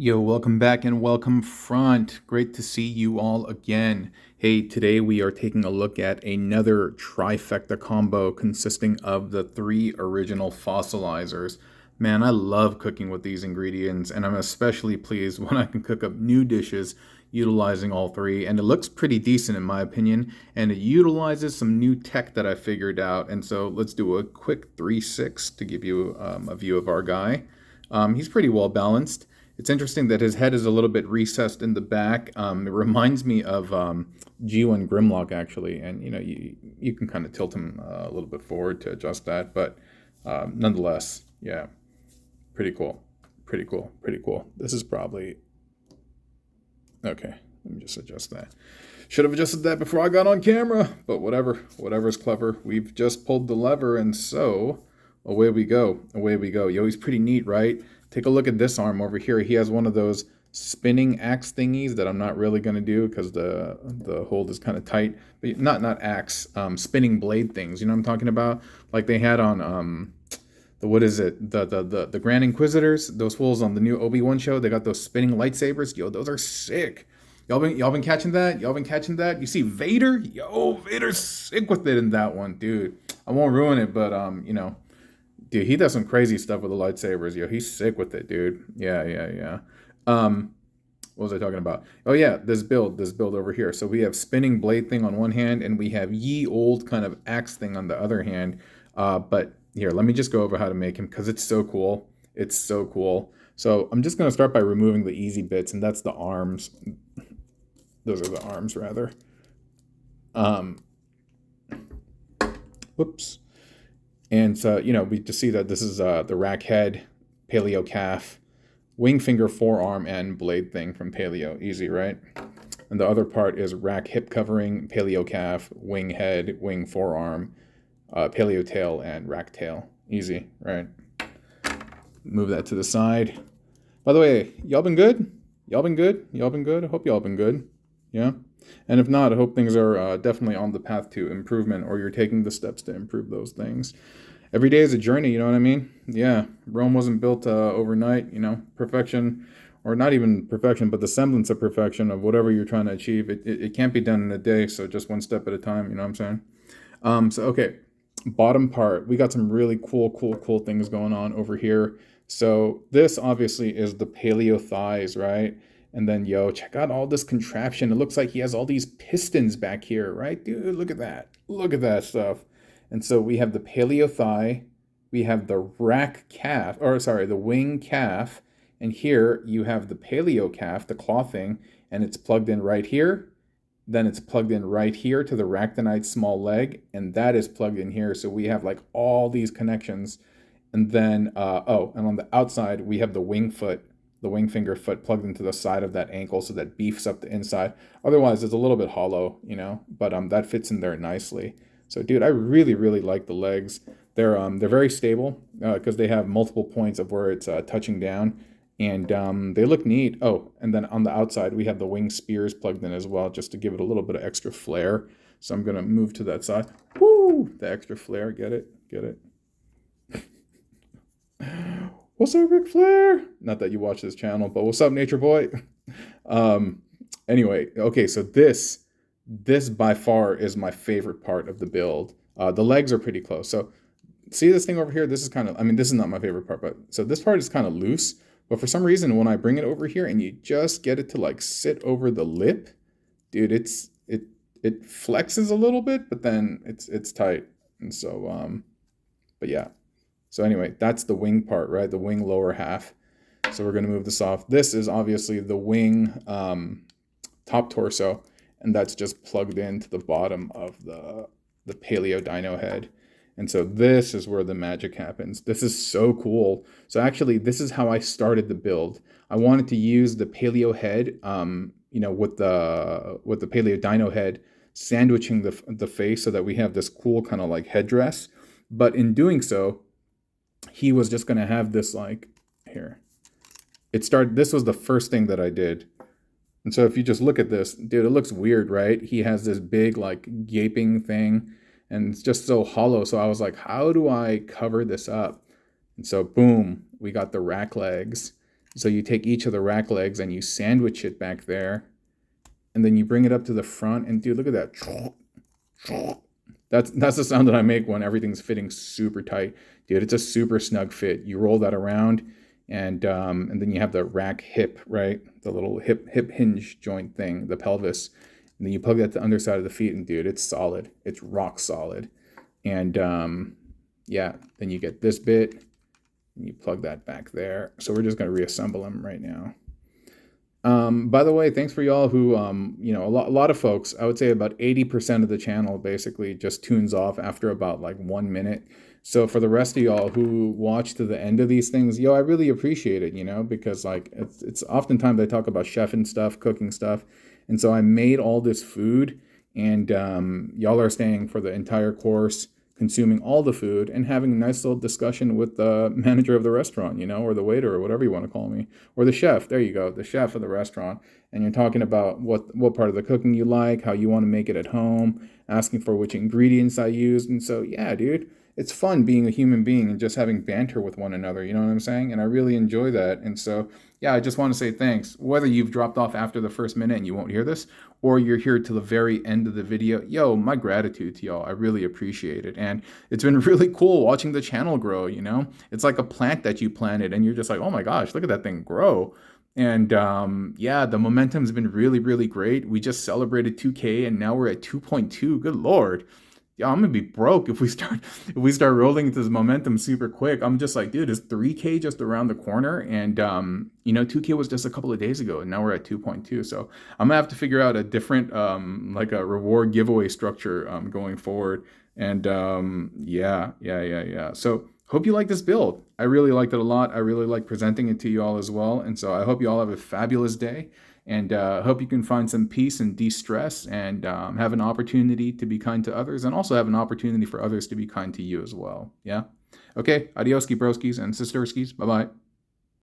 Yo, welcome back and welcome front. Great to see you all again. Hey, today we are taking a look at another trifecta combo consisting of the three original fossilizers. Man, I love cooking with these ingredients, and I'm especially pleased when I can cook up new dishes utilizing all three. And it looks pretty decent in my opinion, and it utilizes some new tech that I figured out. And so let's do a quick 3-6 to give you a view of our guy. He's pretty well balanced. It's interesting that his head is a little bit recessed in the back. It reminds me of G1 Grimlock, actually. And, you can kind of tilt him a little bit forward to adjust that. But nonetheless, yeah, pretty cool. Pretty cool. Pretty cool. This is probably... Okay, let me just adjust that. Should have adjusted that before I got on camera. But whatever. Whatever's clever. We've just pulled the lever, and so away we go. Away we go. Yo, he's pretty neat, right? Take a look at this arm over here. He has one of those spinning axe thingies that I'm not really going to do because the hold is kind of tight. But not axe, spinning blade things. You know what I'm talking about? Like they had on the Grand Inquisitors. Those fools on the new Obi-Wan show. They got those spinning lightsabers. Yo, those are sick. Y'all been catching that? Y'all been catching that? You see Vader? Yo, Vader's sick with it in that one, dude. I won't ruin it, but dude, he does some crazy stuff with the lightsabers. Yo, he's sick with it, dude. Yeah. What was I talking about? Oh yeah, this build over here. So we have spinning blade thing on one hand, and we have ye old kind of axe thing on the other hand. But here, let me just go over how to make him because it's so cool. It's so cool. So I'm just gonna start by removing the easy bits, and that's the arms. Those are the arms, rather. Whoops. And so, we just see that this is the rack head, paleo calf, Wingfinger forearm, and blade thing from paleo. Easy, right? And the other part is rack hip covering, paleo calf, wing head, wing forearm, paleo tail, and rack tail. Easy, right? Move that to the side. By the way, y'all been good? Y'all been good? Y'all been good? I hope y'all been good. Yeah? And if not, I hope things are definitely on the path to improvement, or you're taking the steps to improve those things. Every day is a journey, you know what I mean? Yeah, Rome wasn't built overnight, perfection, or not even perfection, but the semblance of perfection of whatever you're trying to achieve. It can't be done in a day, so just one step at a time, you know what I'm saying? Okay, bottom part, we got some really cool things going on over here. So this obviously is the paleo thighs, right? And then, yo, check out all this contraption. It looks like he has all these pistons back here, right? Dude, look at that. Look at that stuff. And so we have the paleo thigh. We have the the wing calf. And here you have the paleo calf, the claw thing, and it's plugged in right here. Then it's plugged in right here to the Ractonite small leg, and that is plugged in here. So we have like all these connections. And then, and on the outside, we have the wing foot, the Wingfinger foot plugged into the side of that ankle, so that beefs up the inside. Otherwise, it's a little bit hollow, but that fits in there nicely. So, dude, I really like the legs. They're very stable because they have multiple points of where it's touching down, and they look neat. Oh, and then on the outside, we have the wing spears plugged in as well, just to give it a little bit of extra flair. So I'm gonna move to that side. Woo! The extra flair, get it? What's up, Ric Flair? Not that you watch this channel, but what's up, Nature Boy? Anyway, okay, so this by far is my favorite part of the build. The legs are pretty close. So see this thing over here? This is this is not my favorite part, but so this part is kind of loose, but for some reason, when I bring it over here and you just get it to like sit over the lip, dude, it flexes a little bit, but then it's tight. And so, but yeah. So anyway, that's the wing part, right? The wing lower half. So we're going to move this off. This is obviously the wing top torso, and that's just plugged into the bottom of the paleo dino head. And so this is where the magic happens. This is so cool. So actually, this is how I started the build. I wanted to use the paleo head, with the paleo dino head sandwiching the face so that we have this cool kind of like headdress. But in doing so, he was just going to have this like here. This was the first thing that I did. And so if you just look at this, dude, it looks weird, right? He has this big like gaping thing, and it's just so hollow. So I was like, how do I cover this up? And so boom, we got the rack legs. So you take each of the rack legs and you sandwich it back there. And then you bring it up to the front. And dude, look at that. That's the sound that I make when everything's fitting super tight. Dude, it's a super snug fit. You roll that around, and then you have the rack hip, right? The little hip hinge joint thing, the pelvis. And then you plug that to the underside of the feet, and dude, it's solid. It's rock solid. And yeah, then you get this bit, and you plug that back there. So we're just going to reassemble them right now. By the way, thanks for y'all who, you know, a lot of folks, I would say about 80% of the channel basically just tunes off after about like 1 minute. So for the rest of y'all who watch to the end of these things, yo, I really appreciate it, you know, because like it's oftentimes I talk about chefing stuff, cooking stuff. And so I made all this food, and y'all are staying for the entire course, consuming all the food, and having a nice little discussion with the manager of the restaurant, you know, or the waiter, or whatever you want to call me, or the chef. There you go, the chef of the restaurant. And you're talking about what part of the cooking you like, how you want to make it at home, asking for which ingredients I used. And so, yeah, dude, it's fun being a human being and just having banter with one another, you know what I'm saying? And I really enjoy that. And so, yeah, I just want to say thanks. Whether you've dropped off after the first minute and you won't hear this, or you're here to the very end of the video, yo, my gratitude to y'all. I really appreciate it. And it's been really cool watching the channel grow, you know? It's like a plant that you planted, and you're just like, oh my gosh, look at that thing grow. And yeah, the momentum's been really, really great. We just celebrated 2K, and now we're at 2.2. Good Lord. Yeah, I'm gonna be broke if we start rolling into this momentum super quick. I'm just like, dude, is 3K just around the corner? And you know, 2K was just a couple of days ago, and now we're at 2.2. So I'm gonna have to figure out a different like a reward giveaway structure going forward. And yeah. So hope you like this build. I really liked it a lot. I really like presenting it to you all as well. And so I hope you all have a fabulous day. And hope you can find some peace and de-stress, and have an opportunity to be kind to others, and also have an opportunity for others to be kind to you as well. Yeah? Okay, adioski broskis and sisterskis. Bye-bye.